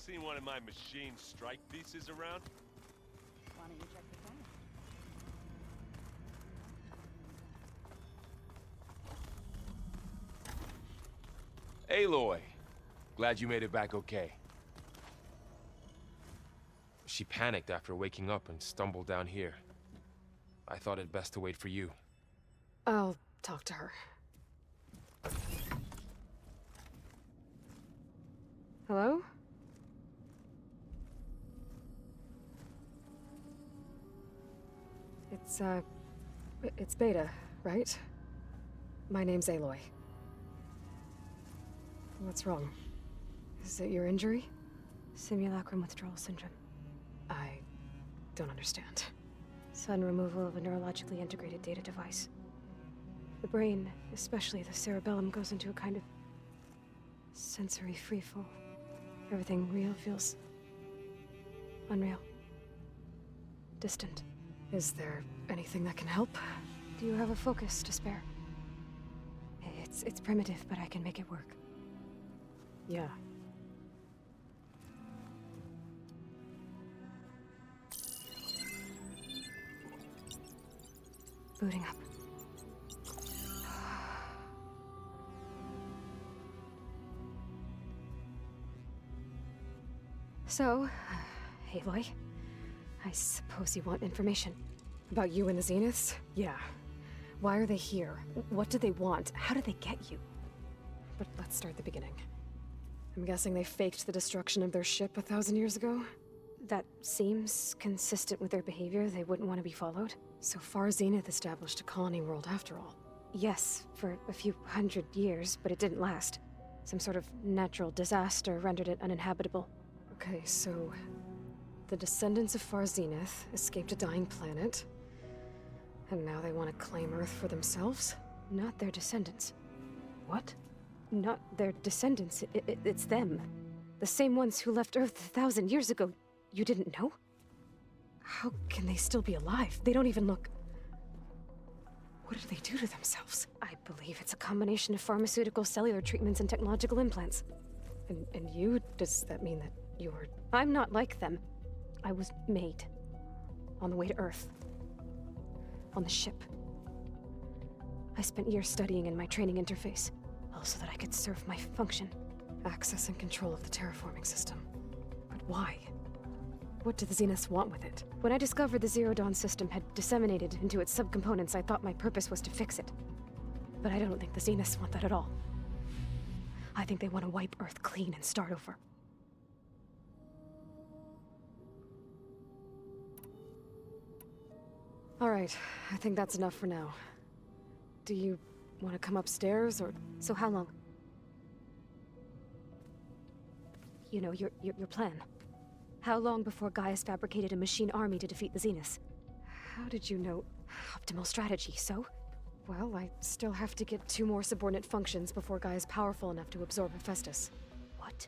seen one of my machine strike pieces around? Why don't you check the camera? Aloy, glad you made it back okay. She panicked after waking up and stumbled down here. I thought it best to wait for you. I'll talk to her. Hello? It's Beta, right? My name's Aloy. What's wrong? Is it your injury? Simulacrum withdrawal syndrome. I don't understand. Sudden removal of a neurologically integrated data device. The brain, especially the cerebellum, goes into a kind of sensory freefall. Everything real feels unreal. Distant. Is there anything that can help? Do you have a focus to spare? It's primitive, but I can make it work. Yeah. Booting up. So, Aloy, I suppose you want information. About you and the Zeniths? Yeah. Why are they here? What do they want? How did they get you? But let's start at the beginning. I'm guessing they faked the destruction of their ship 1,000 years ago? That seems consistent with their behavior. They wouldn't want to be followed. So far, Zenith established a colony world after all. Yes, for a few hundred years, but it didn't last. Some sort of natural disaster rendered it uninhabitable. Okay, so the descendants of Far Zenith escaped a dying planet, and now they want to claim Earth for themselves? Not their descendants. What? Not their descendants. It's them. The same ones who left Earth 1,000 years ago. You didn't know? How can they still be alive? They don't even look... What did they do to themselves? I believe it's a combination of pharmaceutical, cellular treatments, and technological implants. And you? Does that mean that you're... I'm not like them. I was made. On the way to Earth. On the ship. I spent years studying in my training interface, all so that I could serve my function. Access and control of the terraforming system. But why? What do the Zeniths want with it? When I discovered the Zero Dawn system had disseminated into its subcomponents, I thought my purpose was to fix it. But I don't think the Zeniths want that at all. I think they want to wipe Earth clean and start over. All right, I think that's enough for now. Do you want to come upstairs, or... So how long? You know, your plan. How long before Gaius fabricated a machine army to defeat the Zeniths? How did you know? Optimal strategy, so? Well, I still have to get 2 more subordinate functions before Gaia is powerful enough to absorb Hephaestus. What?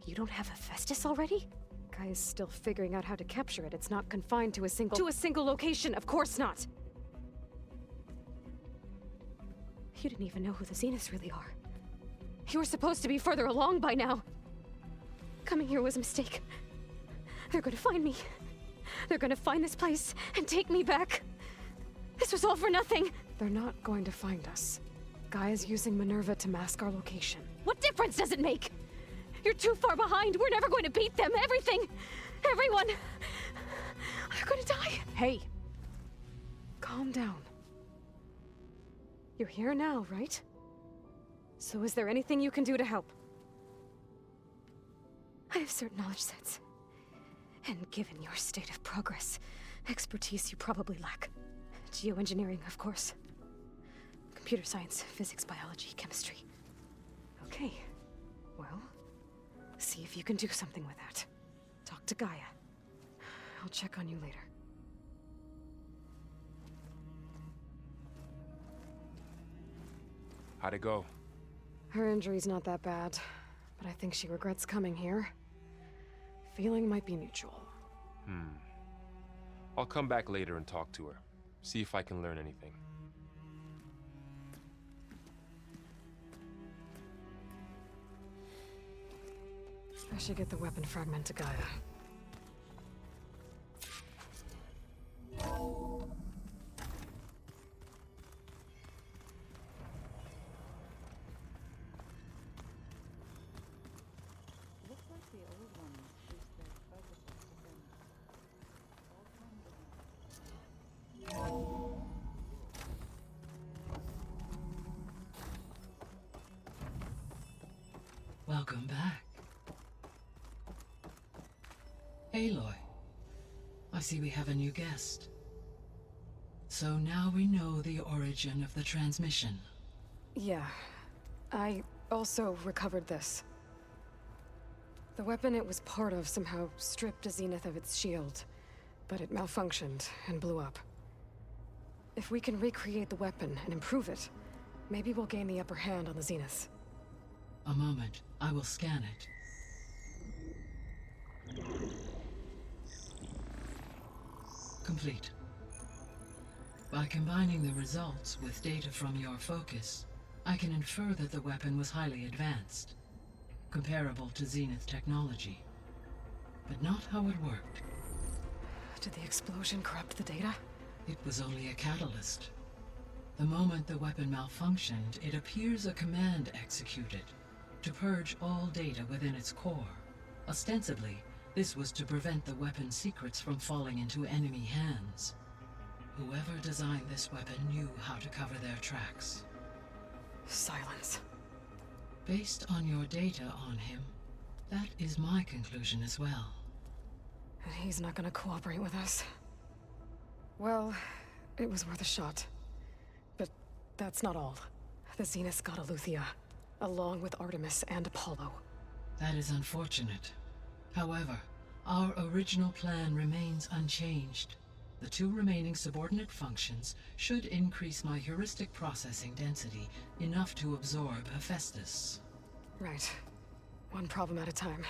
You don't have Hephaestus already? Gaia's still figuring out how to capture it. It's not confined to a single... To a single location, of course not! You didn't even know who the Zeniths really are. You were supposed to be further along by now! Coming here was a mistake. They're gonna find me. They're gonna find this place and take me back. This was all for nothing. They're not going to find us. Gaia's using Minerva to mask our location. What difference does it make? You're too far behind. We're never going to beat them. Everything. Everyone. They're gonna die. Hey. Calm down. You're here now, right? So is there anything you can do to help? I have certain knowledge sets. And given your state of progress, expertise you probably lack. Geoengineering, of course. Computer science, physics, biology, chemistry. Okay. Well, see if you can do something with that. Talk to Gaia. I'll check on you later. How'd it go? Her injury's not that bad, but I think she regrets coming here. Feeling might be mutual. I'll come back later and talk to her. See if I can learn anything. I should get the weapon fragment to Gaia. Looks like the old ones boost their focus to things. All kinds of Welcome back. Aloy, I see we have a new guest. So now we know the origin of the transmission. Yeah. I also recovered this. The weapon it was part of somehow stripped Zenith of its shield, but it malfunctioned and blew up. If we can recreate the weapon and improve it, maybe we'll gain the upper hand on the Zenith. A moment, I will scan it. Complete. By combining the results with data from your focus, I can infer that the weapon was highly advanced, comparable to Zenith technology. But not how it worked. Did the explosion corrupt the data? It was only a catalyst. The moment the weapon malfunctioned, it appears a command executed to purge all data within its core. Ostensibly, this was to prevent the weapon's secrets from falling into enemy hands. Whoever designed this weapon knew how to cover their tracks. Silence. Based on your data on him, that is my conclusion as well. And he's not gonna cooperate with us. Well, it was worth a shot. But that's not all. The Zenith got Aletheia, along with Artemis and Apollo. That is unfortunate. However, our original plan remains unchanged. The two remaining subordinate functions should increase my heuristic processing density enough to absorb Hephaestus. Right. One problem at a time.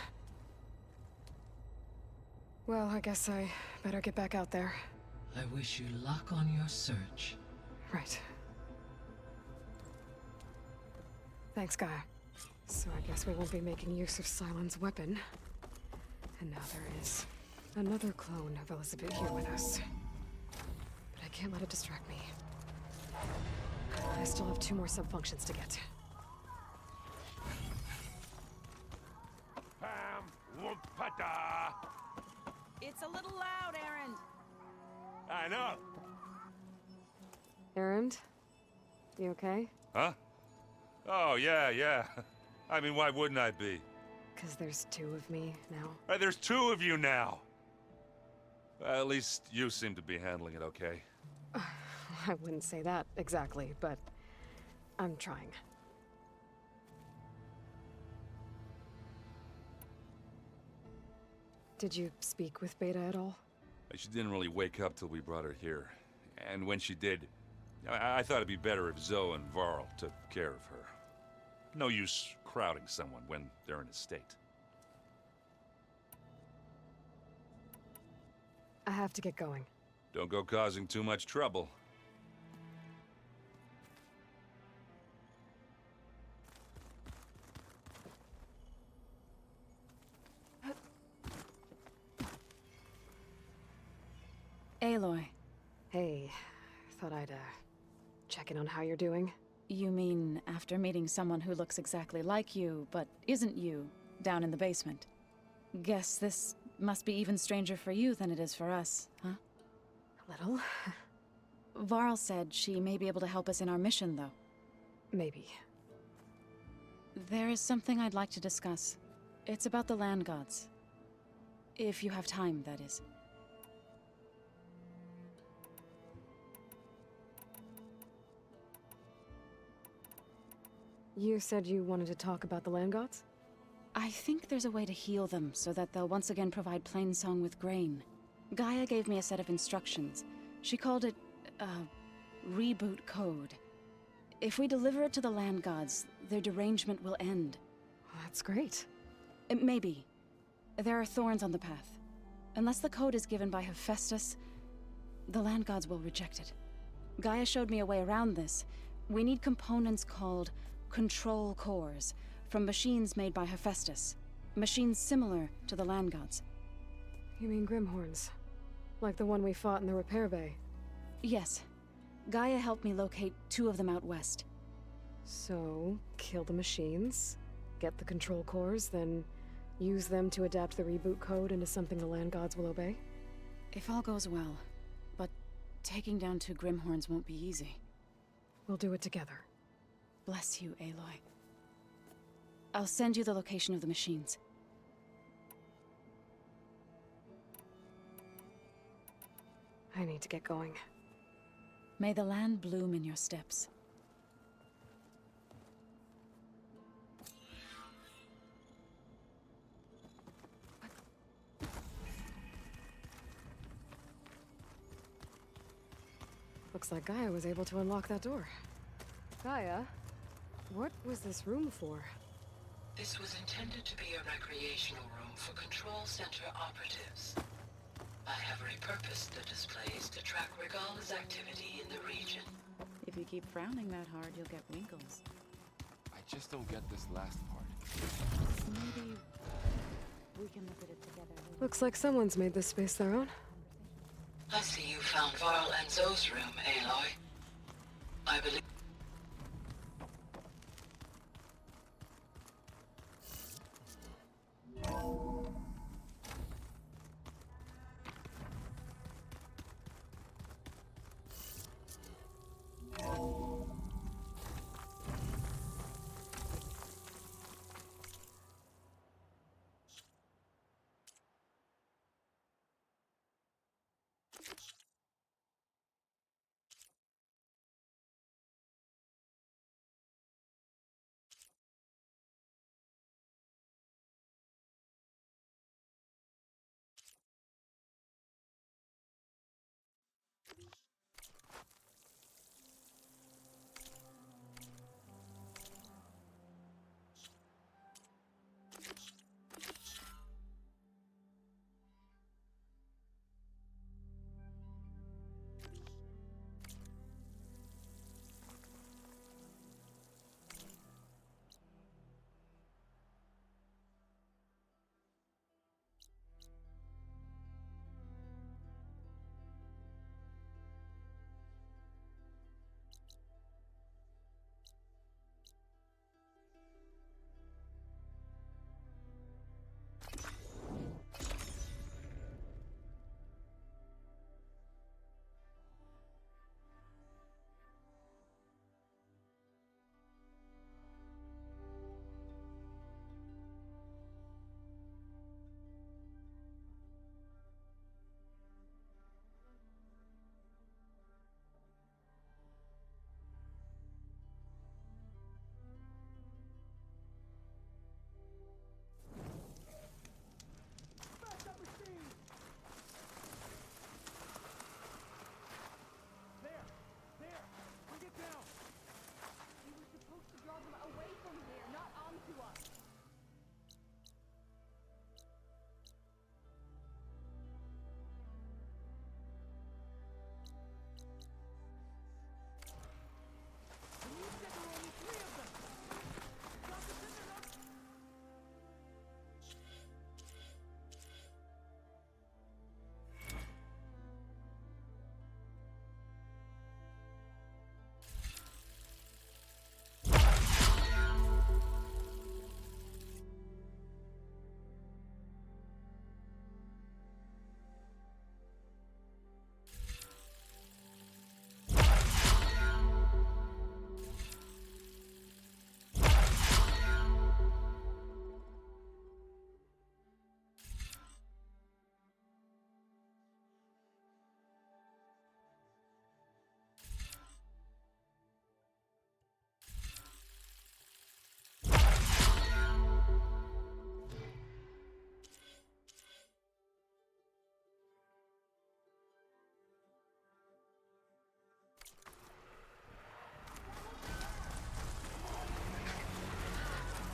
Well, I guess I better get back out there. I wish you luck on your search. Right. Thanks, Gaia. So I guess we won't be making use of Cylon's weapon. And now there is another clone of Elizabeth here with us. But I can't let it distract me. I still have 2 more subfunctions to get. Pam, whoompada. It's a little loud, Erend. I know. Erend? You okay? Huh? Oh, yeah. I mean, why wouldn't I be? 'Cause there's 2 of me now. There's 2 of you now. At least you seem to be handling it okay. I wouldn't say that exactly, but I'm trying. Did you speak with Beta at all? She didn't really wake up till we brought her here. And when she did, I thought it'd be better if Zoe and Varl took care of her. No use crowding someone when they're in a state. I have to get going. Don't go causing too much trouble. Aloy, Hey, thought I'd, check in on how you're doing. you mean after meeting someone who looks exactly like you, but isn't you, down in the basement? Guess this must be even stranger for you than it is for us, huh? A little. Varl said she may be able to help us in our mission, though. Maybe. There is something I'd like to discuss. It's about the land gods. If you have time, that is. You said you wanted to talk about the land gods? I think there's a way to heal them so that they'll once again provide Plainsong with grain. Gaia gave me a set of instructions. She called it, reboot code. If we deliver it to the land gods, their derangement will end. That's great. Maybe. There are thorns on the path. Unless the code is given by Hephaestus, the land gods will reject it. Gaia showed me a way around this. We need components called control cores from machines made by Hephaestus. Machines similar to the land gods. You mean Grimhorns? Like the one we fought in the repair bay? Yes. Gaia helped me locate 2 of them out west. So, kill the machines, get the control cores, then use them to adapt the reboot code into something the land gods will obey? If all goes well. But taking down 2 Grimhorns won't be easy. We'll do it together. Bless you, Aloy. I'll send you the location of the machines. I need to get going. May the land bloom in your steps. Looks like Gaia was able to unlock that door. Gaia? What was this room for? This was intended to be a recreational room for Control Center operatives. I have repurposed the displays to track Regala's activity in the region. If you keep frowning that hard, you'll get wrinkles. I just don't get this last part. Maybe we can look at it together. Looks like someone's made this space their own. I see you found Varl and Zoe's room, Aloy. I believe...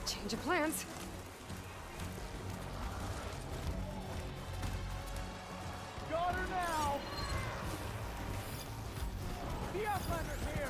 Change of plans. Got her now! The Outlander's here!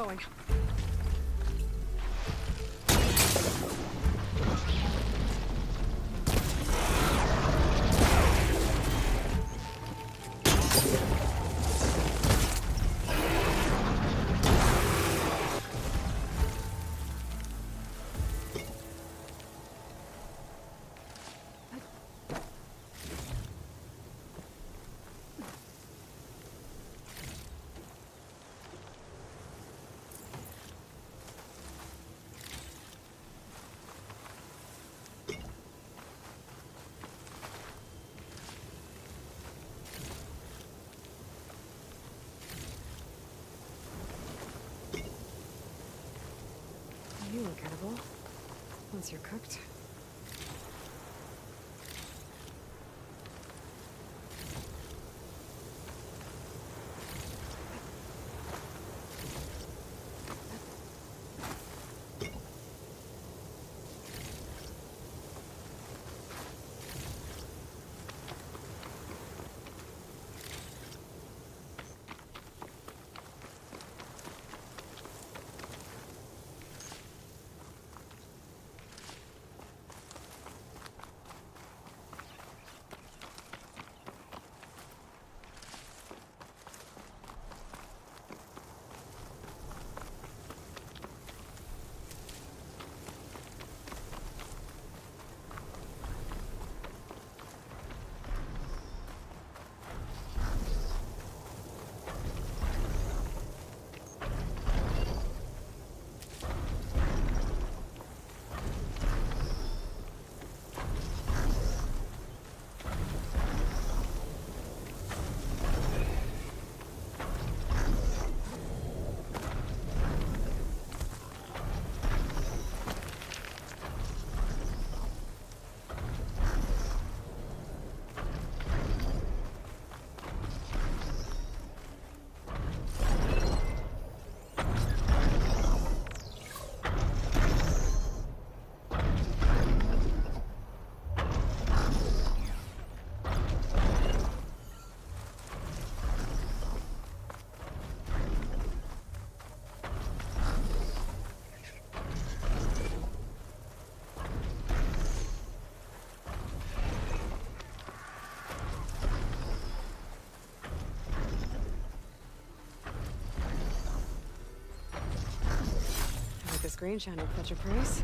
going. You look edible. Once you're cooked. This green shine will fetch a price.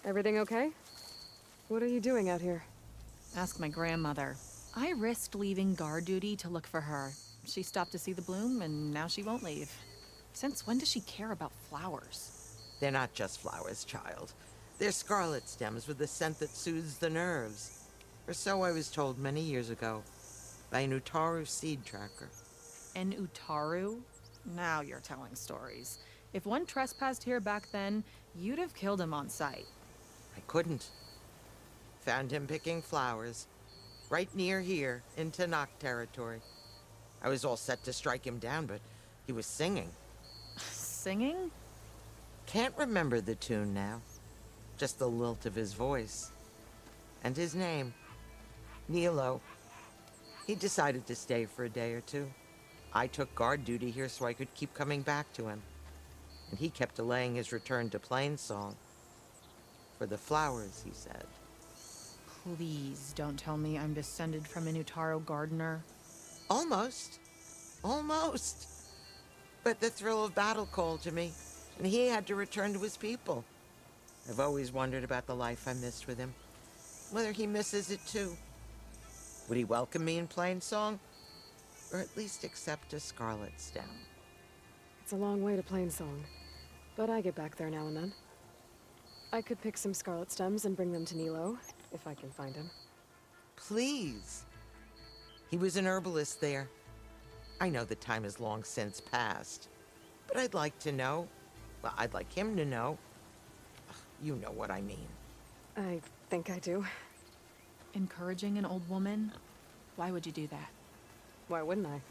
Everything okay? What are you doing out here? Ask my grandmother. I risked leaving guard duty to look for her. She stopped to see the bloom, and now she won't leave. Since when does she care about flowers? They're not just flowers, child. They're scarlet stems with a scent that soothes the nerves. Or so I was told many years ago by an Utaru seed tracker. An Utaru? Now you're telling stories. If one trespassed here back then, you'd have killed him on sight. I couldn't. Found him picking flowers, right near here, in Tanakh territory. I was all set to strike him down, but he was singing. Singing? Can't remember the tune now. Just the lilt of his voice. And his name. Nilo. He decided to stay for a day or two. I took guard duty here so I could keep coming back to him. And he kept delaying his return to Plainsong. For the flowers, he said. Please don't tell me I'm descended from an Utaro gardener. Almost. Almost. But the thrill of battle called to me, and he had to return to his people. I've always wondered about the life I missed with him, whether he misses it too. Would he welcome me in plain song? Or at least accept a scarlet stem? It's a long way to Plainsong, but I get back there now and then. I could pick some scarlet stems and bring them to Nilo, if I can find him. Please. He was an herbalist there. I know the time has long since passed, but I'd like to know. Well, I'd like him to know. You know what I mean. I think I do. Encouraging an old woman? Why would you do that? Why wouldn't I?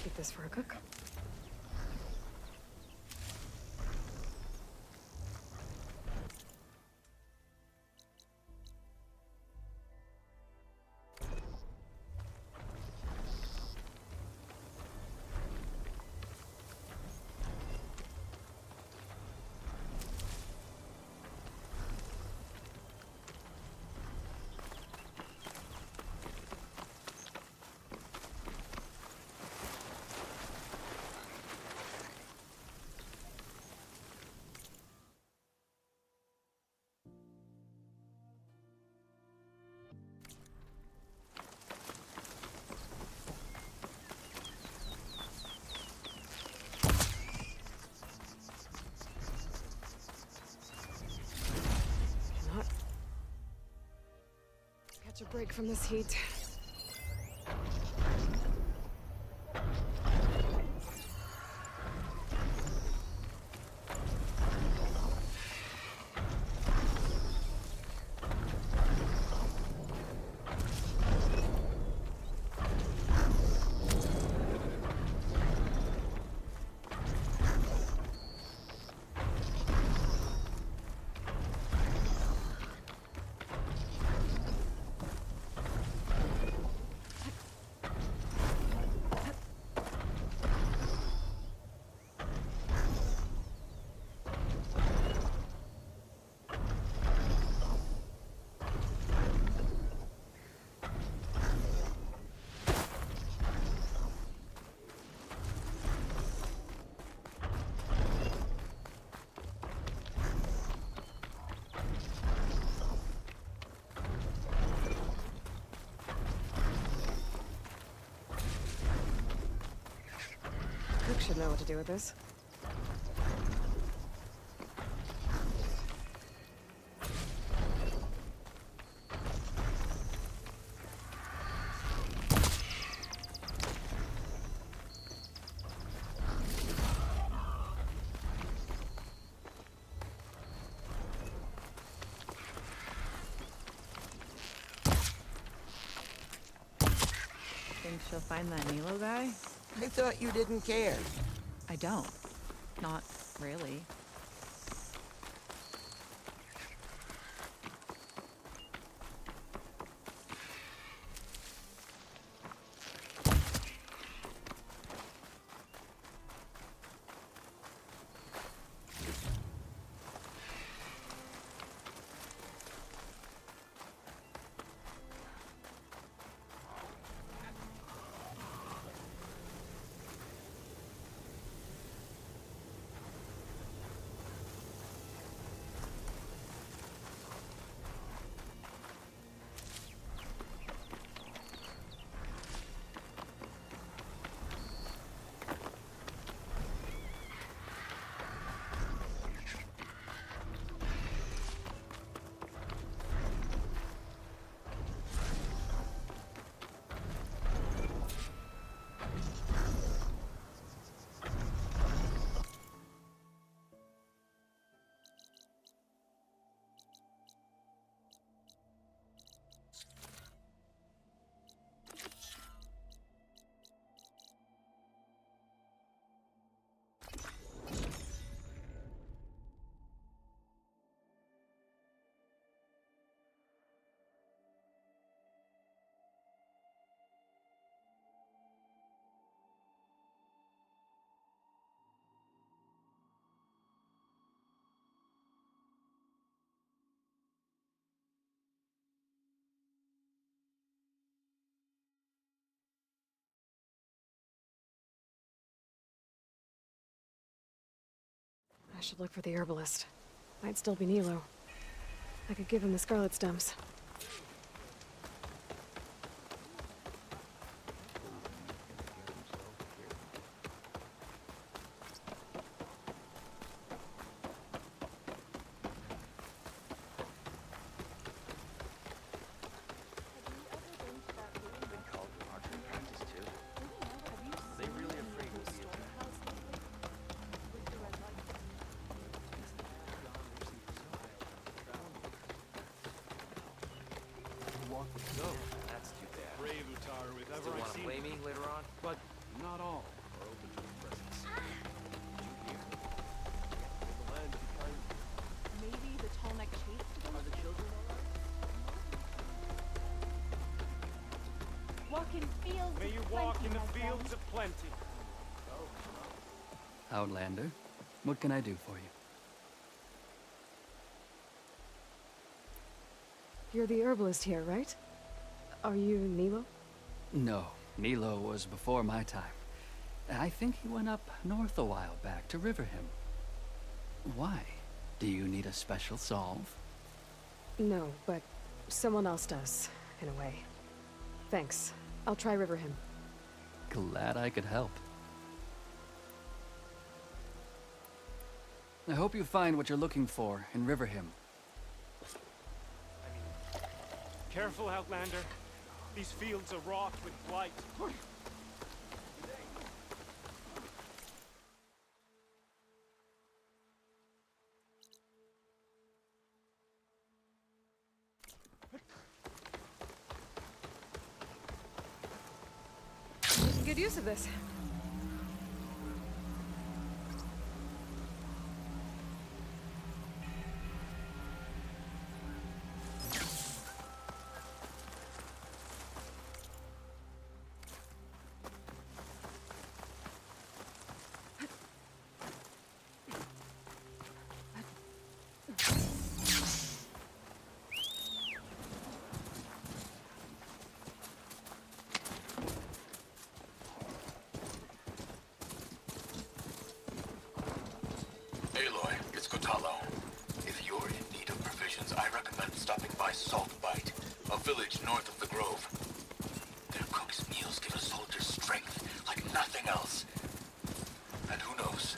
Keep this for a cook. Catch a break from this heat. Cook should know what to do with this. Think she'll find that Nilo guy? I thought you didn't care. I don't. Not really. should look for the herbalist. Might still be Nilo. I could give him the scarlet stems. May you walk in the fields of plenty. Outlander, what can I do for you? You're the herbalist here, right? Are you Nilo? No, Nilo was before my time. I think he went up north a while back to Riverhim. Why? Do you need a special solve? No, but someone else does, in a way. Thanks. I'll try Riverhim. Glad I could help. I hope you find what you're looking for in Riverhim. Careful, Outlander. These fields are wrought with blight. Good use of this. Aloy, it's Kotalo. If you're in need of provisions, I recommend stopping by Saltbite, a village north of the Grove. Their cook's meals give a soldier strength like nothing else. And who knows,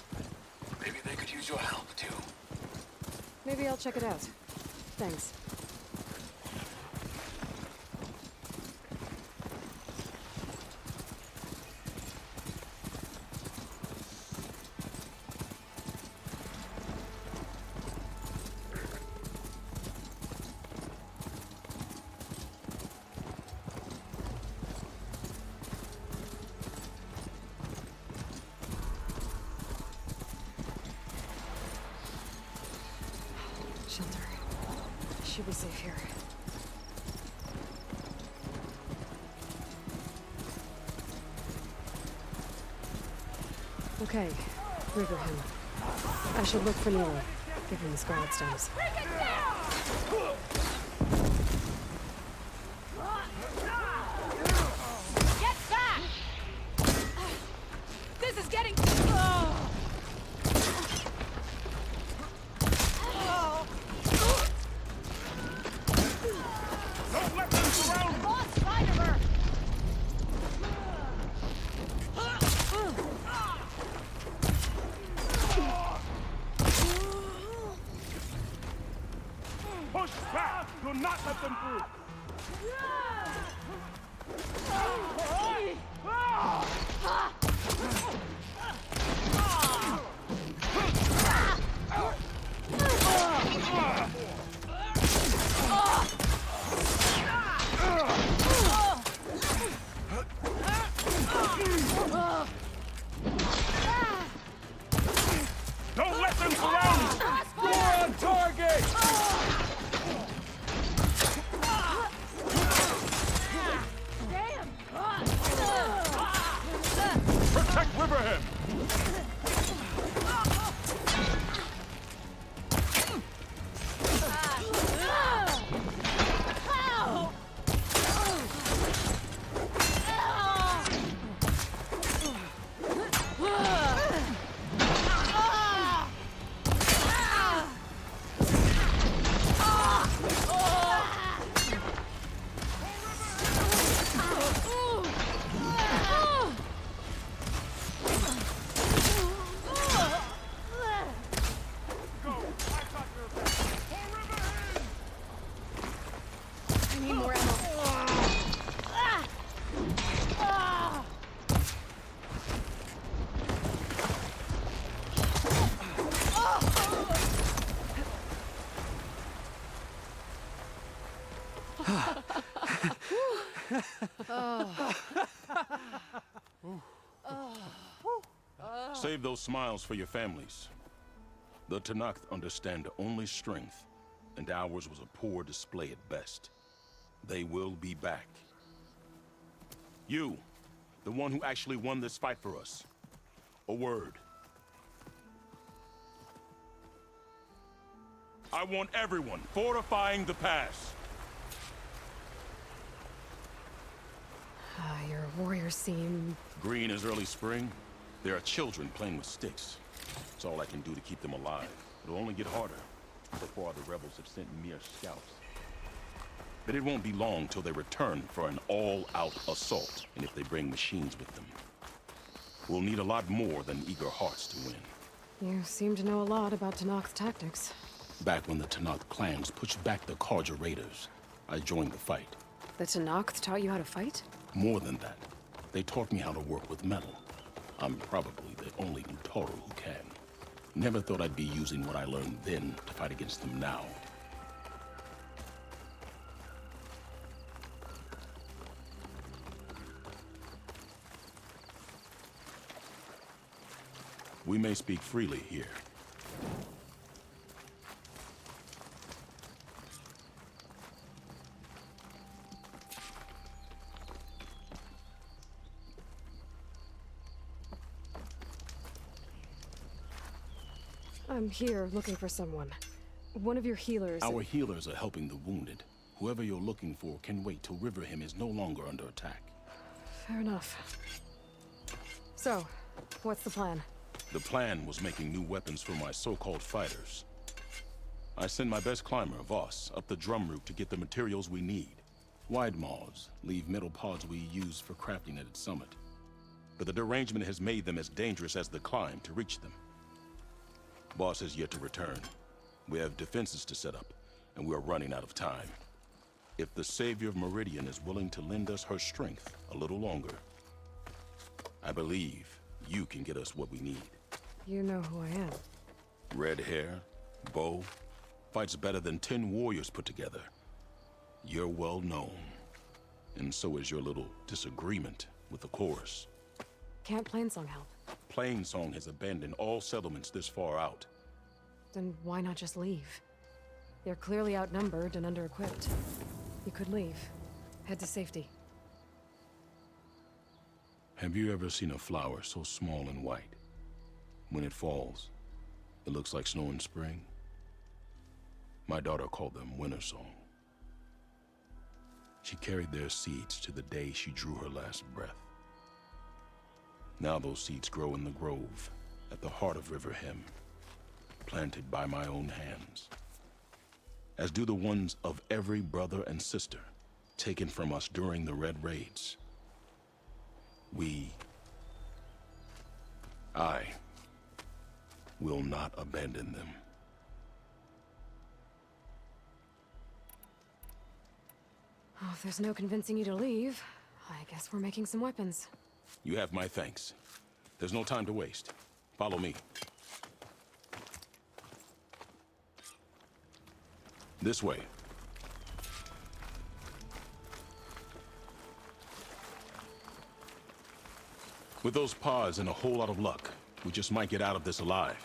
maybe they could use your help too. Maybe I'll check it out. Thanks. Shelter. Should be safe here. Okay, Riverhim. I should look for Nilo. Give him the scarlet stems. Get back! This is getting... Don't let them surround! Lost sight of her! Push back! Do not let them through! Don't let them surround! You're on target! Protect Riverhead! Save those smiles for your families. The Tenakth understand only strength, and ours was a poor display at best. They will be back. You, the one who actually won this fight for us. A word. I want everyone fortifying the pass. Your warriors seem... Green is early spring. There are children playing with sticks. It's all I can do to keep them alive. It'll only get harder. So far, the rebels have sent mere scouts. But it won't be long till they return for an all-out assault, and if they bring machines with them. We'll need a lot more than eager hearts to win. You seem to know a lot about Tenakth tactics. Back when the Tenakth clans pushed back the Karja raiders, I joined the fight. The Tenakth taught you how to fight? More than that, they taught me how to work with metal. I'm probably the only new Toro who can. Never thought I'd be using what I learned then to fight against them now. We may speak freely here. I'm here looking for someone. One of your healers. Our healers are helping the wounded. Whoever you're looking for can wait till Riverhim is no longer under attack. Fair enough. So, what's the plan? The plan was making new weapons for my so-called fighters. I send my best climber, Voss, up the drum route to get the materials we need. Wide maws leave metal pods we use for crafting at its summit. But the derangement has made them as dangerous as the climb to reach them. Boss has yet to return. We have defenses to set up, and we are running out of time. If the Savior of Meridian is willing to lend us her strength a little longer, I believe you can get us what we need. You know who I am. Red hair, bow, fights better than 10 warriors put together. You're well known, and so is your little disagreement with the chorus. Can't Plainsong help? Plainsong has abandoned all settlements this far out. Then why not just leave? They're clearly outnumbered and under-equipped. You could leave. Head to safety. Have you ever seen a flower so small and white? When it falls, it looks like snow in spring. My daughter called them winter song. She carried their seeds to the day she drew her last breath. Now those seeds grow in the grove, at the heart of Riverhim, planted by my own hands. As do the ones of every brother and sister, taken from us during the Red Raids. I will not abandon them. Oh, if there's no convincing you to leave, I guess we're making some weapons. You have my thanks. There's no time to waste. Follow me. This way. With those pods and a whole lot of luck, we just might get out of this alive.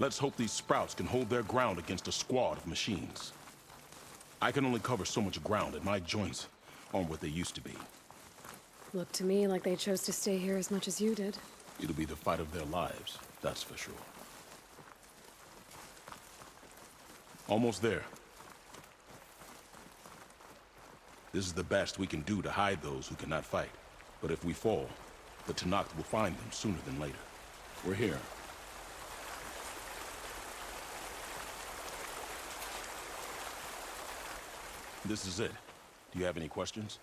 Let's hope these sprouts can hold their ground against a squad of machines. I can only cover so much ground, and my joints aren't what they used to be. Looked to me like they chose to stay here as much as you did. It'll be the fight of their lives, that's for sure. Almost there. This is the best we can do to hide those who cannot fight. But if we fall, the Tenakth will find them sooner than later. We're here. This is it. Do you have any questions?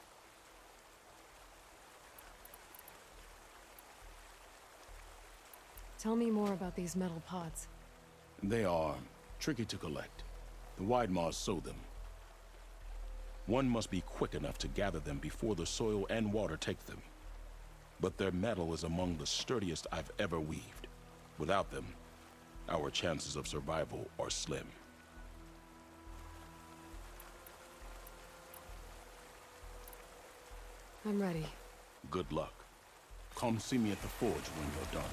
Tell me more about these metal pods. They are tricky to collect. The wide maws sow them. One must be quick enough to gather them before the soil and water take them. But their metal is among the sturdiest I've ever weaved. Without them, our chances of survival are slim. I'm ready. Good luck. Come see me at the forge when you're done.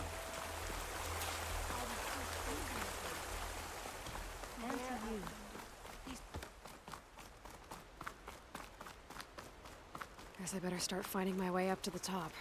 Guess I better start finding my way up to the top.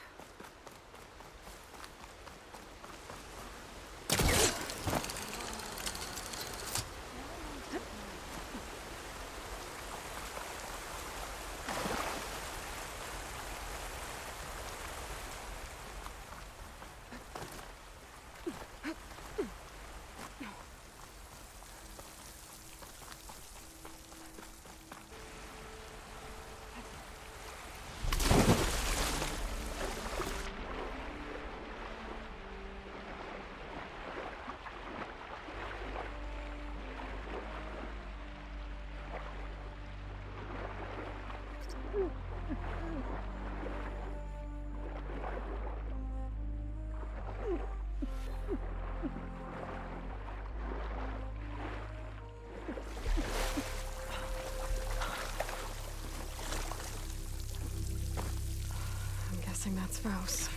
I'm guessing that's Faust.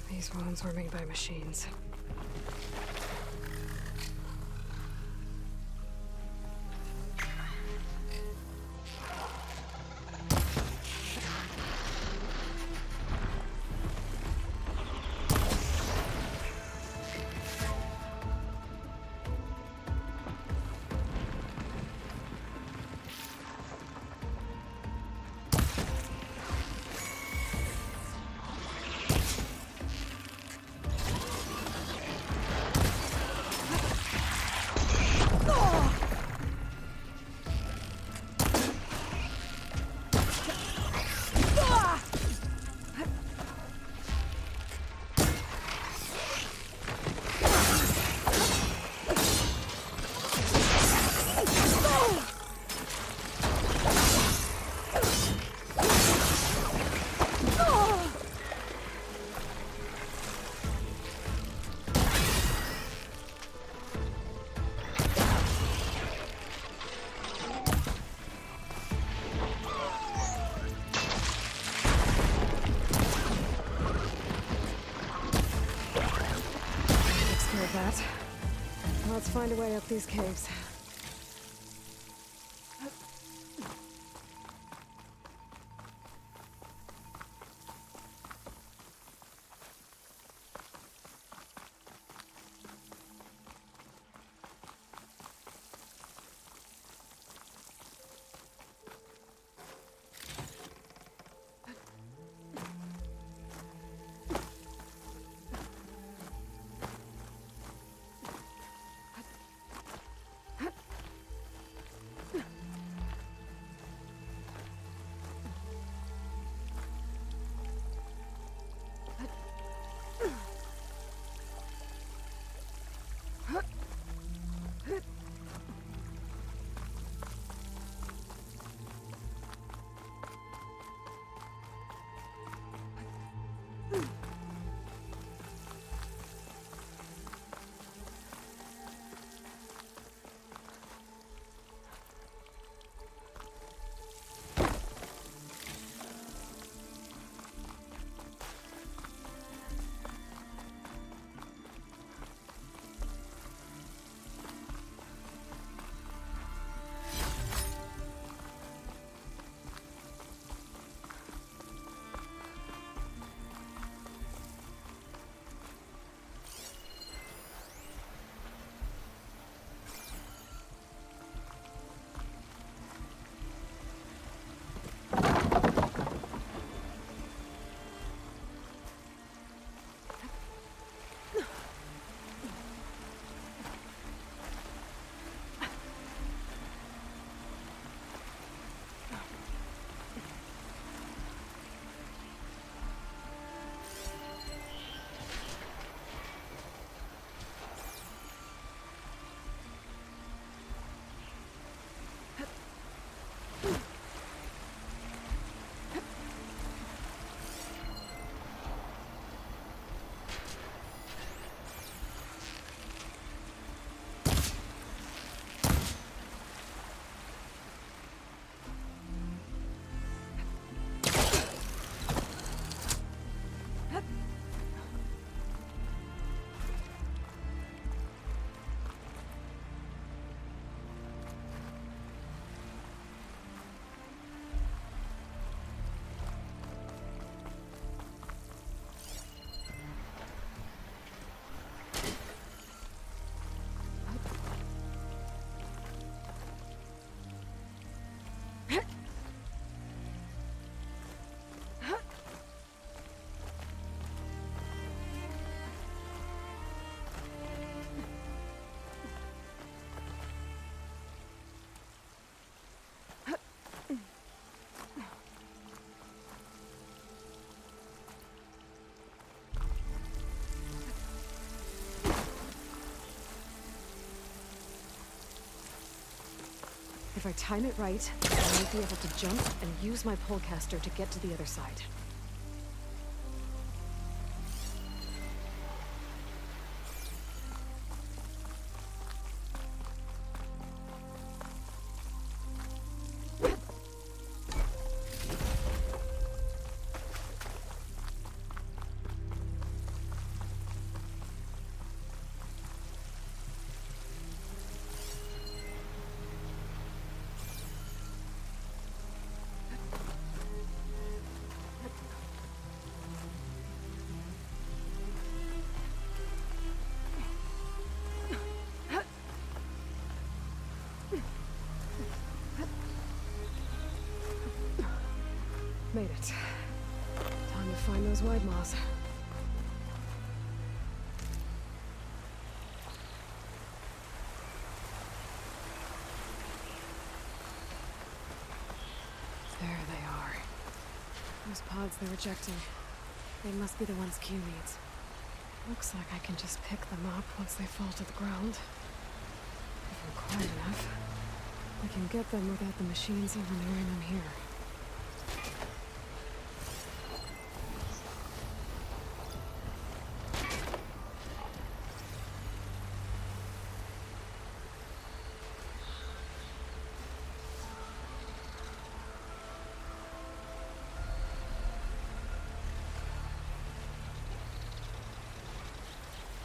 These wounds were made by machines. That. Let's find a way up these caves. If I time it right, I might be able to jump and use my polecaster to get to the other side. Made it. Time to find those wide maws. There they are. Those pods they're rejecting. They must be the ones Q needs. Looks like I can just pick them up once they fall to the ground. If I'm quiet enough, I can get them without the machines even knowing I'm here.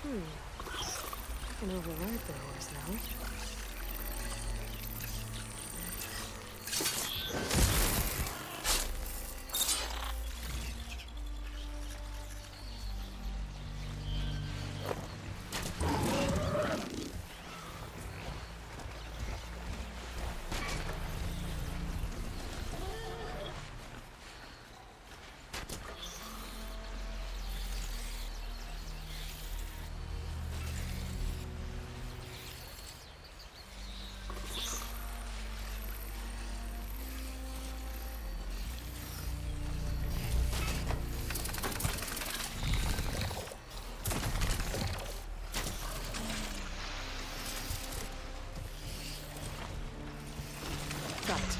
I can override the doors now. Got it.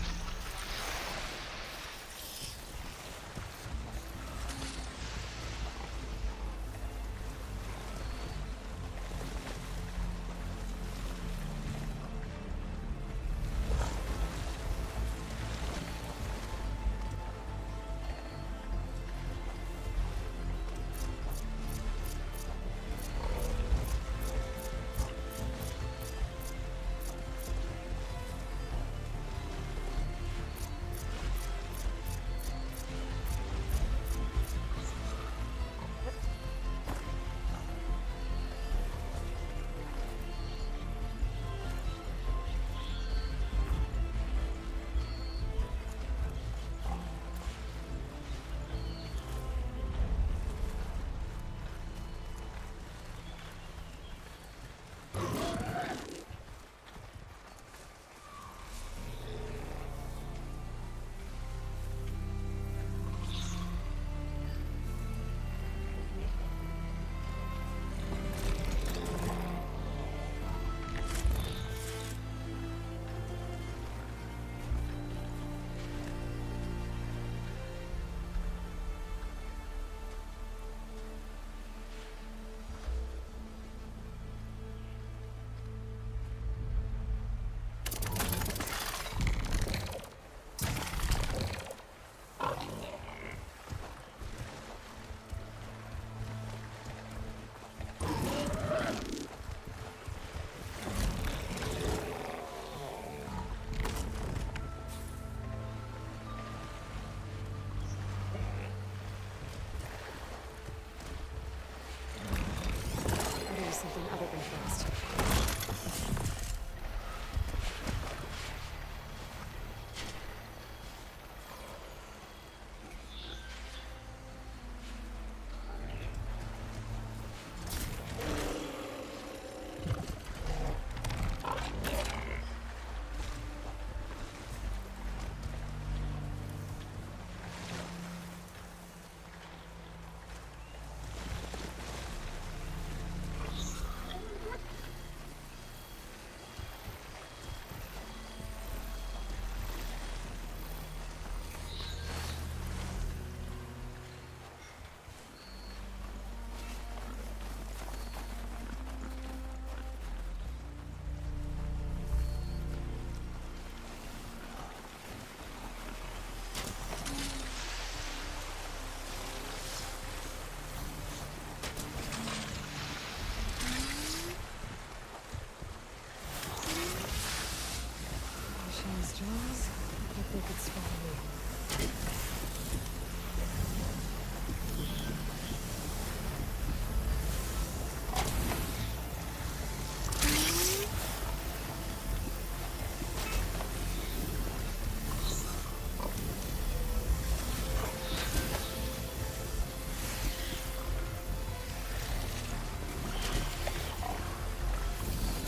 think it's following me.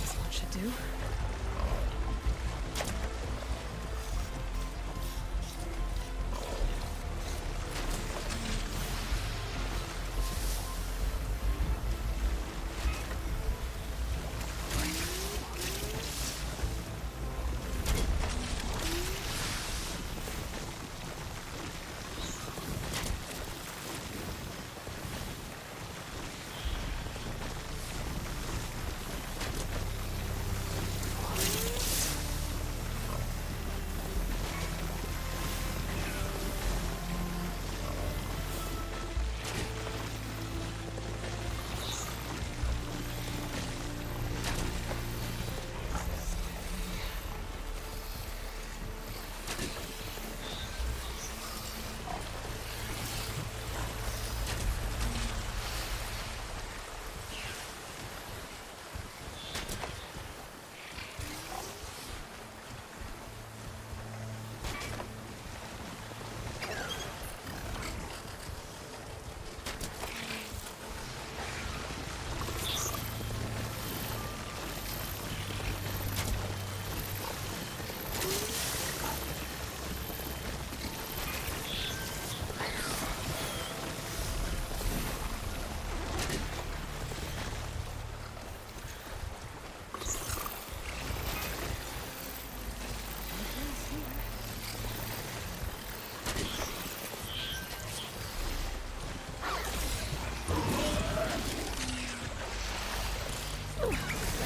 This one should do.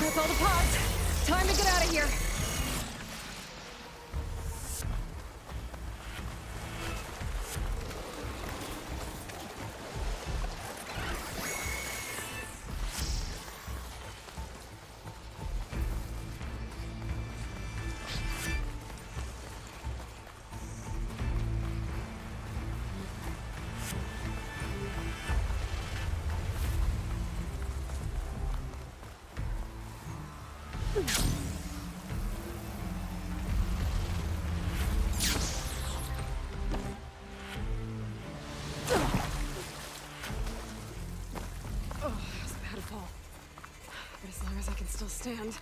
That's all the pods. Time to get out of here. But as long as I can still stand.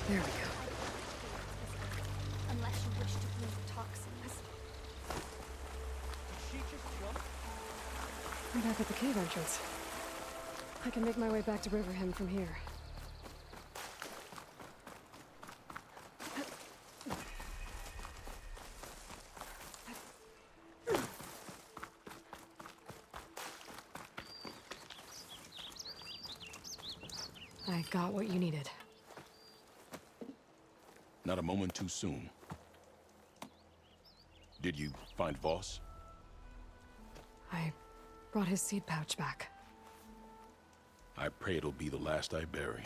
There we go. Unless you wish to breathe toxins. We're back at the cave entrance. I can make my way back to Riverham from here. I got what you needed. Not a moment too soon. Did you find Voss? I brought his seed pouch back. I pray it'll be the last I bury.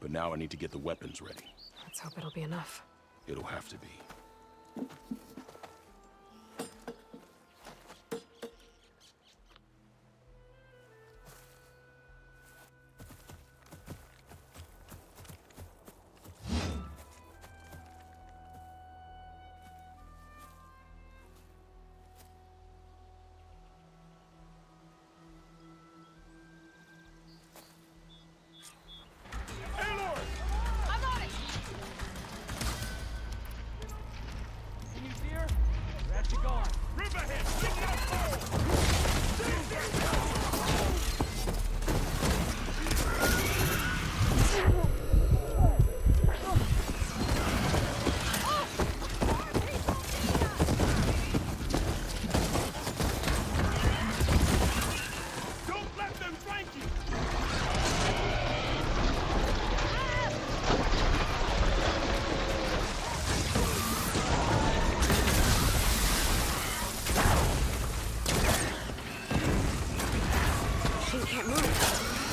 But now I need to get the weapons ready. Let's hope it'll be enough. It'll have to be.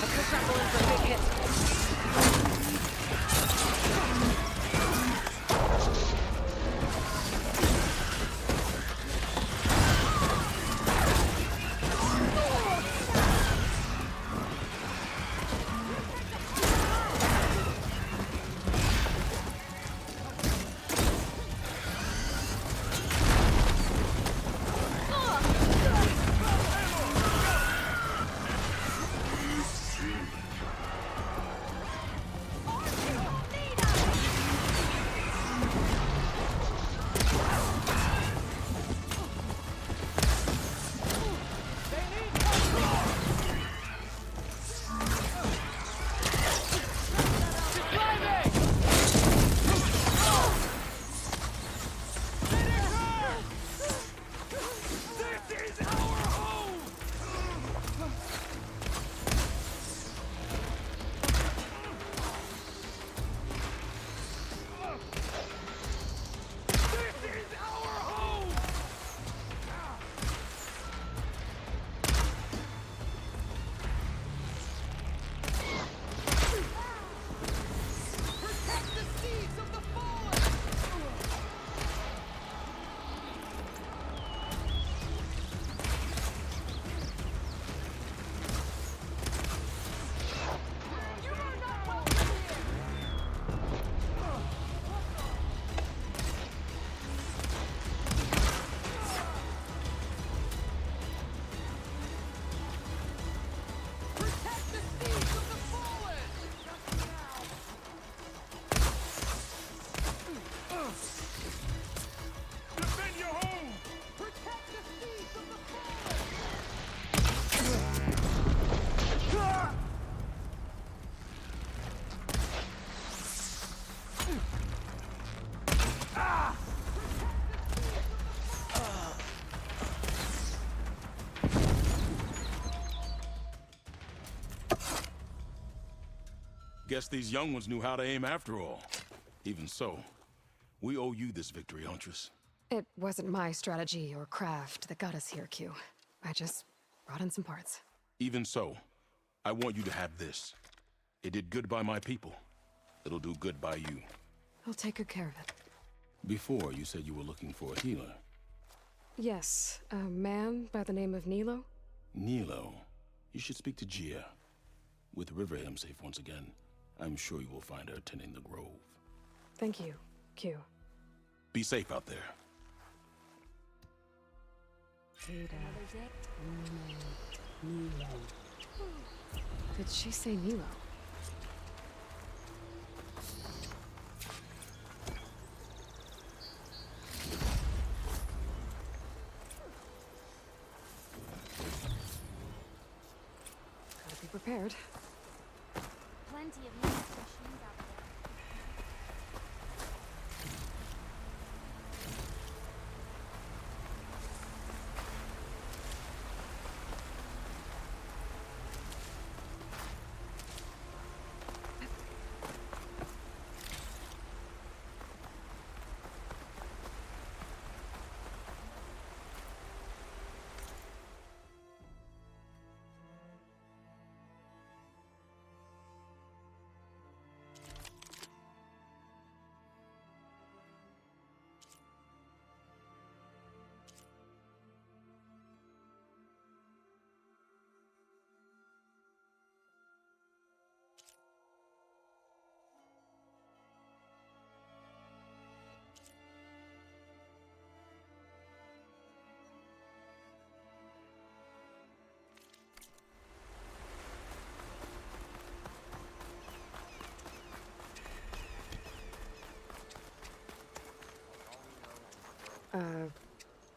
I could grapple in for a big hit. Guess these young ones knew how to aim after all. Even so, we owe you this victory, Huntress. It wasn't my strategy or craft that got us here, Q. I just brought in some parts. Even so, I want you to have this. It did good by my people. It'll do good by you. I'll take good care of it. Before, you said you were looking for a healer. Yes, a man by the name of Nilo. Nilo. You should speak to Gia. With Riverham safe once again, I'm sure you will find her tending the grove. Thank you, Q. Be safe out there. Did she say Nilo? Gotta be prepared. Plenty of new questions out there.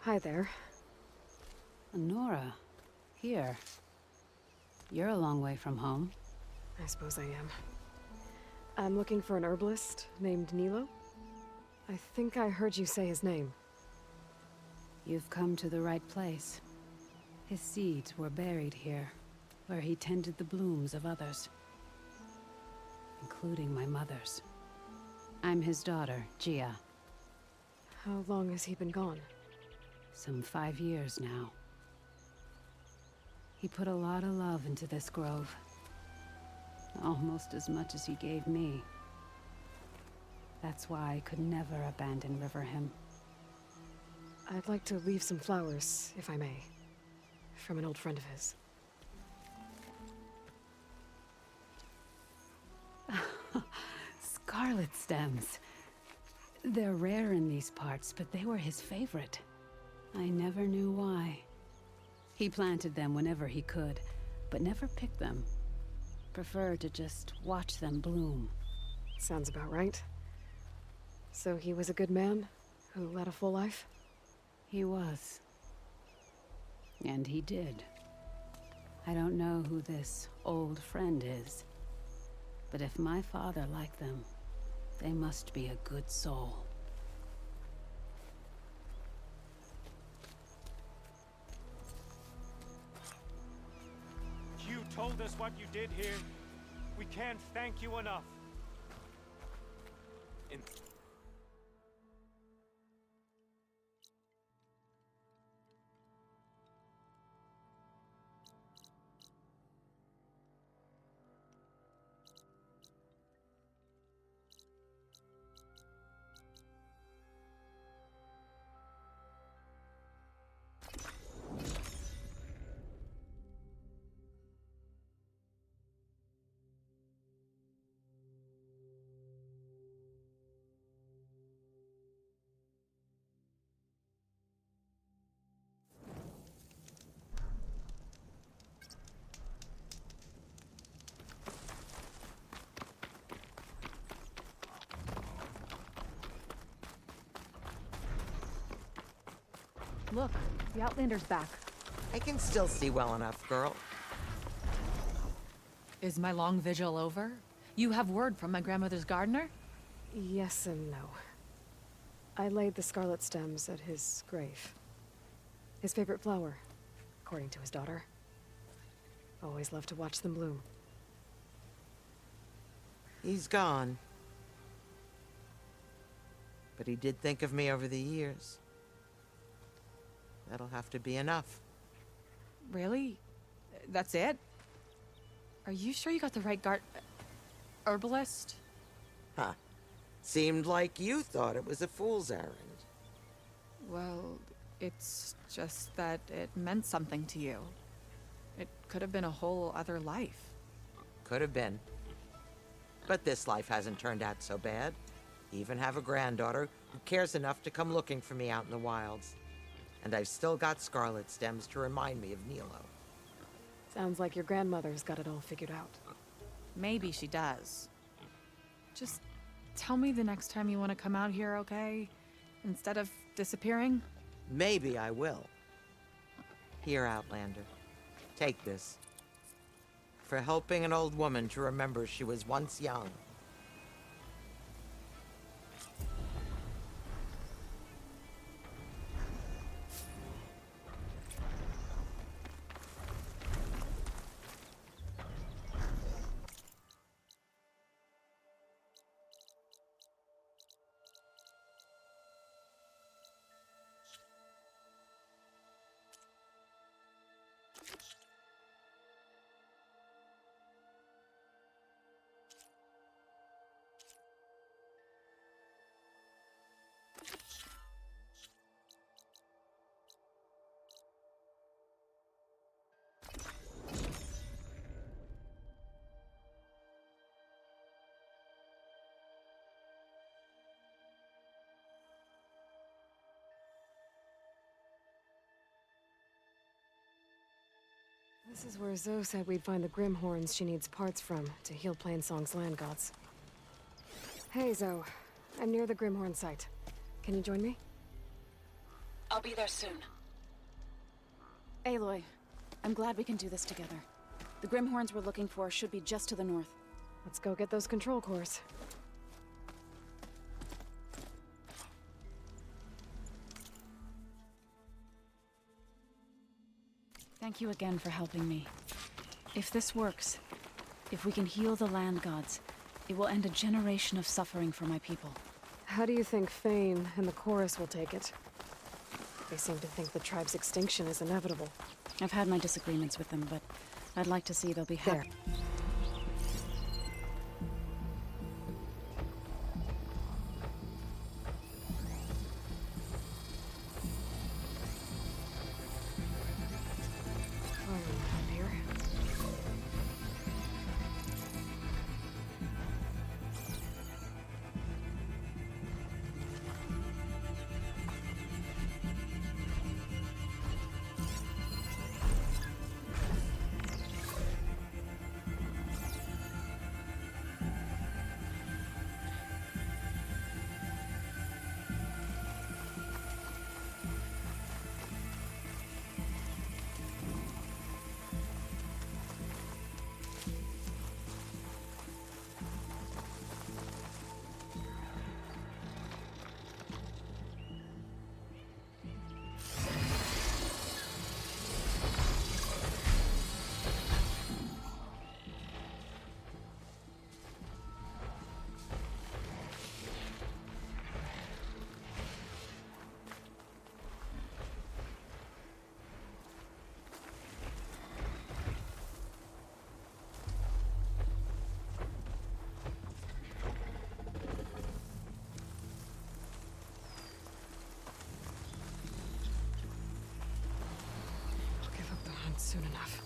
Hi there. Nora, here. You're a long way from home. I suppose I am. I'm looking for an herbalist named Nilo. I think I heard you say his name. You've come to the right place. His seeds were buried here, where he tended the blooms of others, including my mother's. I'm his daughter, Gia. How long has he been gone? Some 5 years now. He put a lot of love into this grove. Almost as much as he gave me. That's why I could never abandon Riverhim. I'd like to leave some flowers, if I may. From an old friend of his. Scarlet stems. They're rare in these parts, but they were his favorite. I never knew why. He planted them whenever he could, but never picked them. Preferred to just watch them bloom. Sounds about right. So he was a good man who led a full life? He was. And he did. I don't know who this old friend is, but if my father liked them, they must be a good soul. You told us what you did here. We can't thank you enough. Look, the Outlander's back. I can still see well enough, girl. Is my long vigil over? You have word from my grandmother's gardener? Yes and no. I laid the scarlet stems at his grave. His favorite flower, according to his daughter. Always loved to watch them bloom. He's gone. But he did think of me over the years. That'll have to be enough. Really? That's it? Are you sure you got the right herbalist? Huh. Seemed like you thought it was a fool's errand. Well, it's just that it meant something to you. It could have been a whole other life. Could have been. But this life hasn't turned out so bad. Even have a granddaughter who cares enough to come looking for me out in the wilds. And I've still got scarlet stems to remind me of Nilo. Sounds like your grandmother's got it all figured out. Maybe she does. Just tell me the next time you want to come out here, okay? Instead of disappearing? Maybe I will. Here, Outlander. Take this. For helping an old woman to remember she was once young. This is where Zoe said we'd find the Grimhorns she needs parts from to heal Plainsong's land gods. Hey, Zoe. I'm near the Grimhorn site. Can you join me? I'll be there soon. Aloy, I'm glad we can do this together. The Grimhorns we're looking for should be just to the north. Let's go get those control cores. Thank you again for helping me. If this works, if we can heal the land gods, it will end a generation of suffering for my people. How do you think Fane and the chorus will take it? They seem to think the tribe's extinction is inevitable. I've had my disagreements with them, but I'd like to see they'll be happy. around soon enough.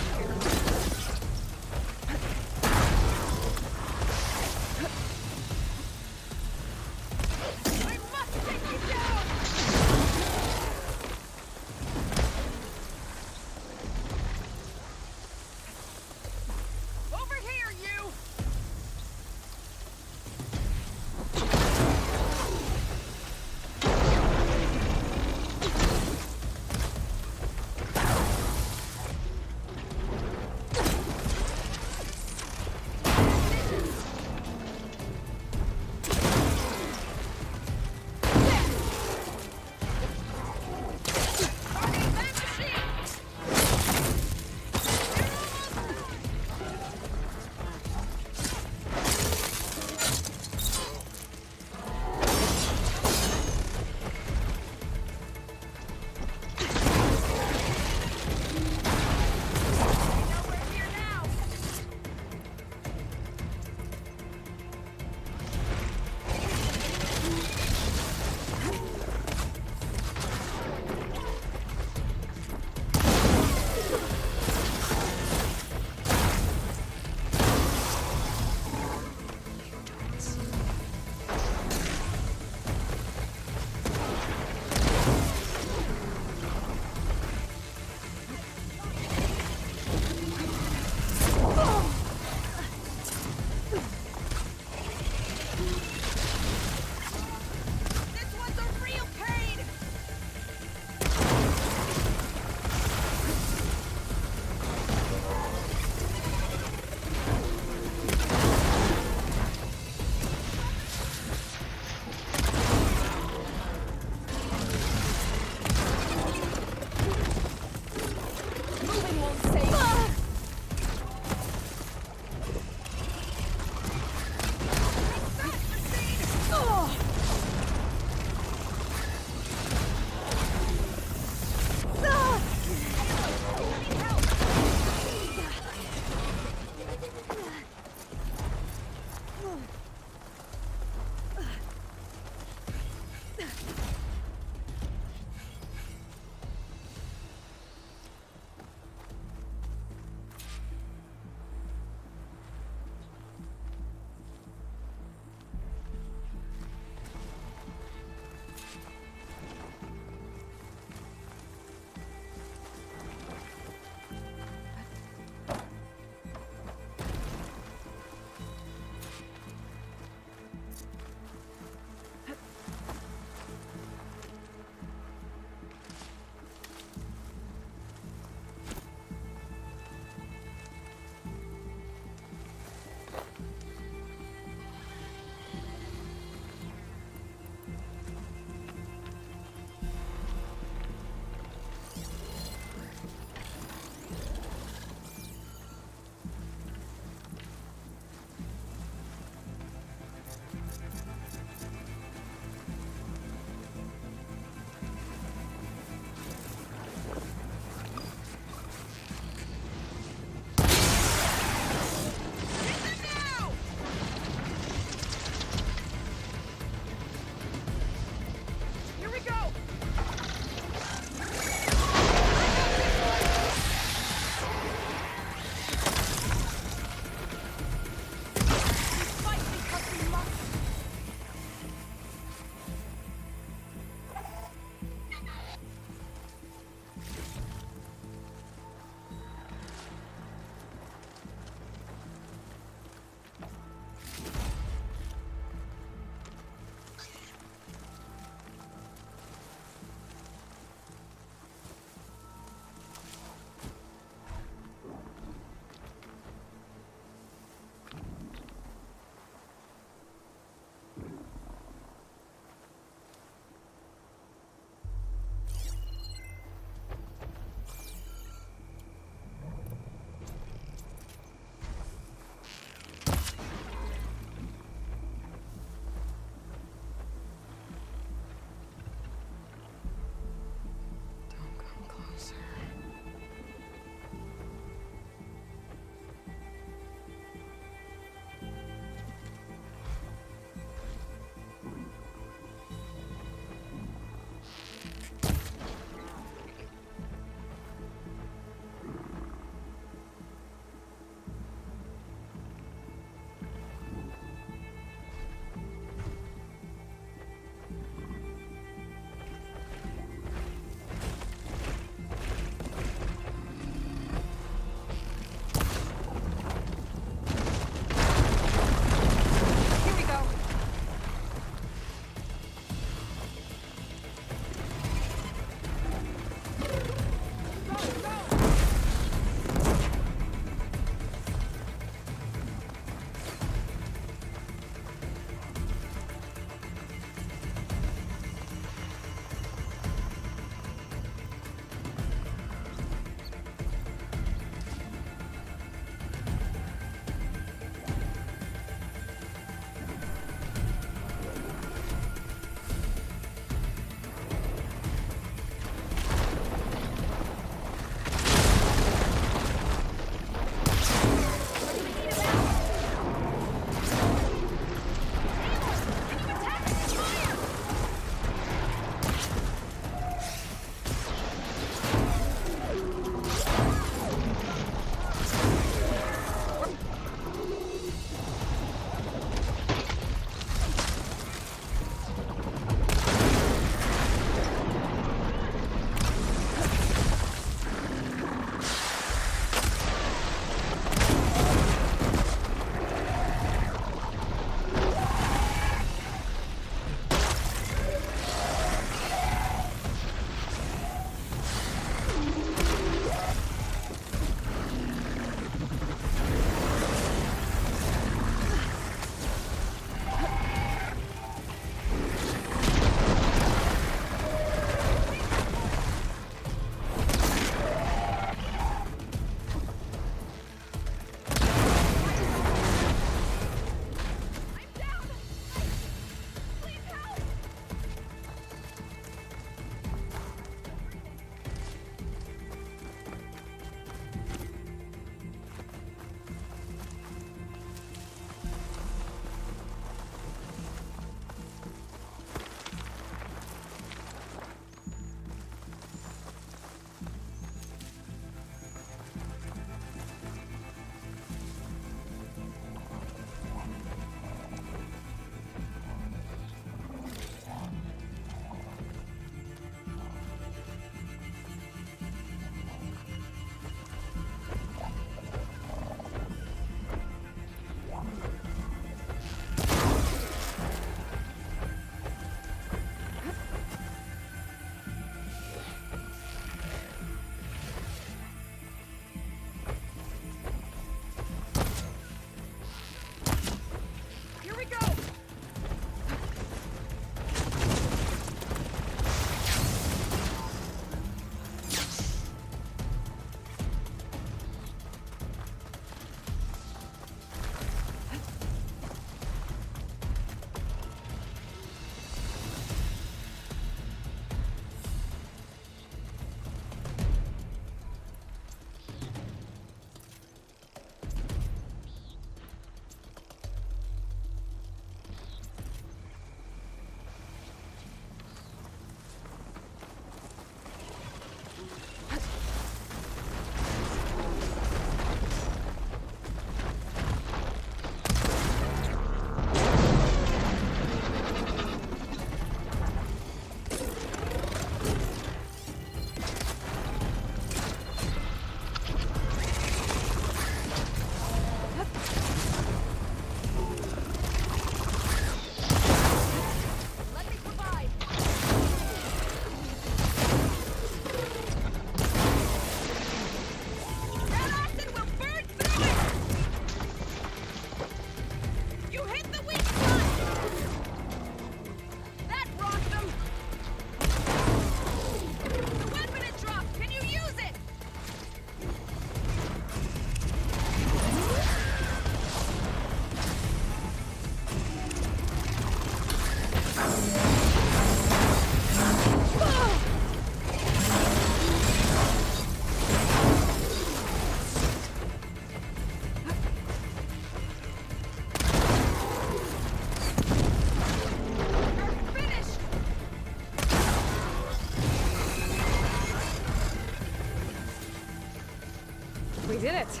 did it!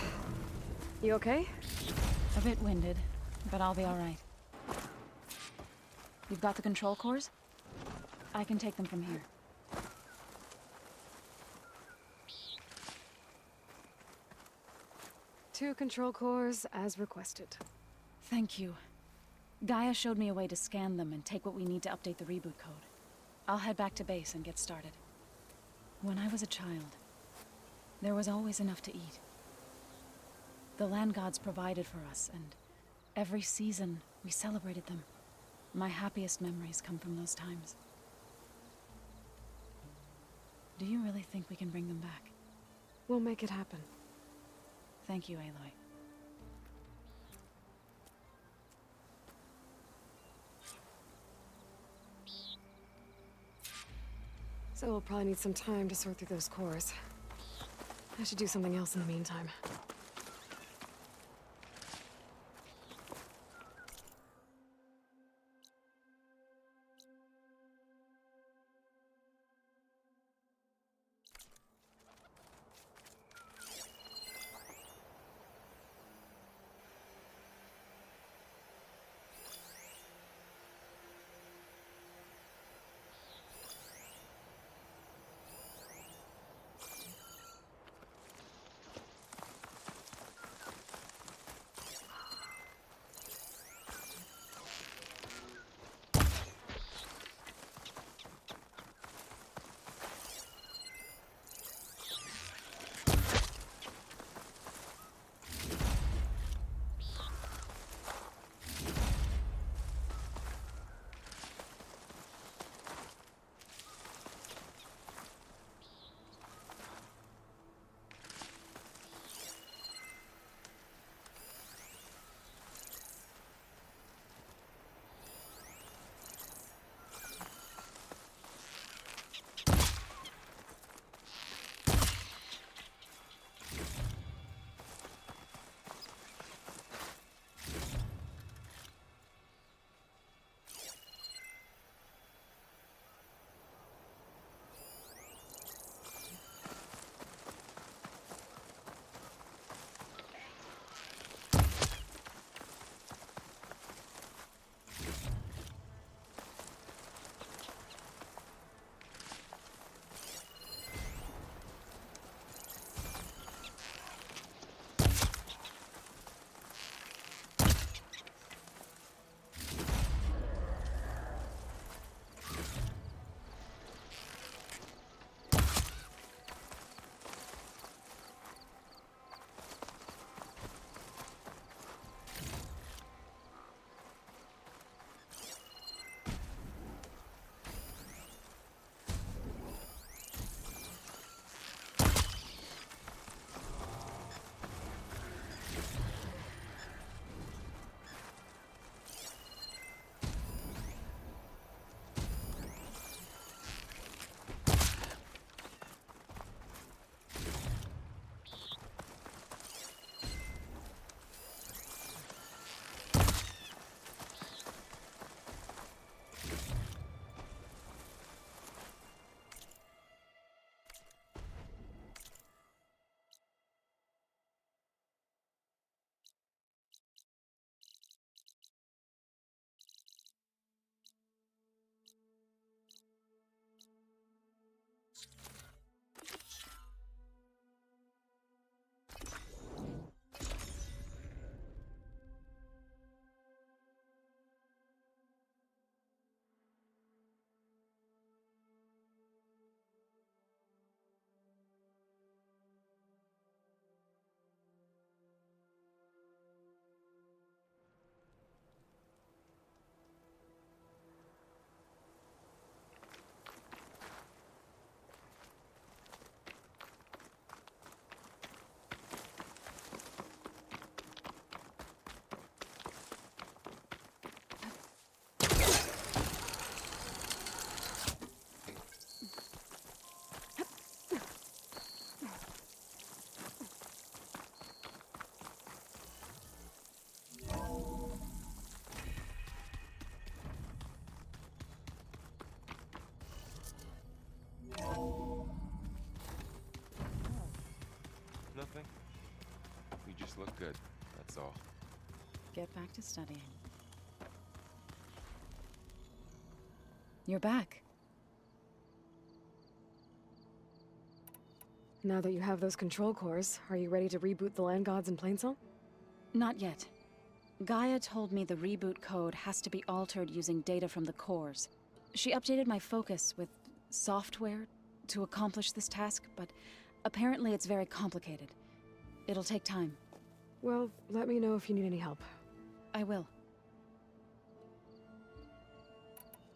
You okay? A bit winded, but I'll be all right. You've got the control cores? I can take them from here. Two control cores, as requested. Thank you. Gaia showed me a way to scan them and take what we need to update the reboot code. I'll head back to base and get started. When I was a child, there was always enough to eat. The land gods provided for us, and every season we celebrated them. My happiest memories come from those times. Do you really think we can bring them back? We'll make it happen. Thank you, Aloy. So we'll probably need some time to sort through those cores. I should do something else in the meantime. good, that's all. Get back to studying. You're back. Now that you have those control cores, are you ready to reboot the land gods in Plainsong? Not yet. Gaia told me the reboot code has to be altered using data from the cores. She updated my focus with software to accomplish this task, but apparently it's very complicated. It'll take time. Well, let me know if you need any help. I will.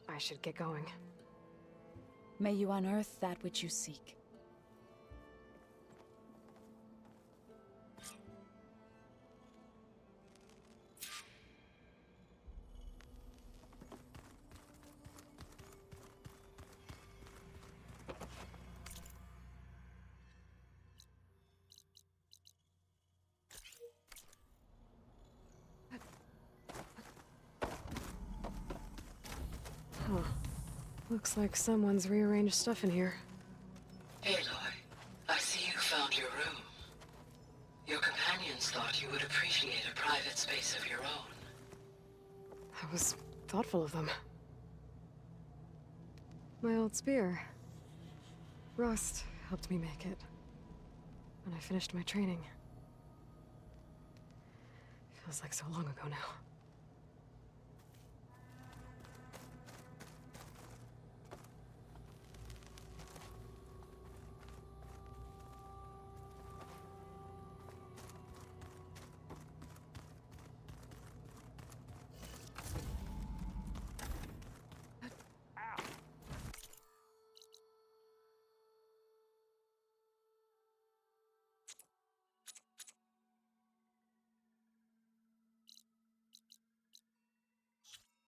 I should get going. May you unearth that which you seek. Huh. Looks like someone's rearranged stuff in here. Aloy, I see you found your room. Your companions thought you would appreciate a private space of your own. That was thoughtful of them. My old spear. Rust helped me make it. When I finished my training. Feels like so long ago now.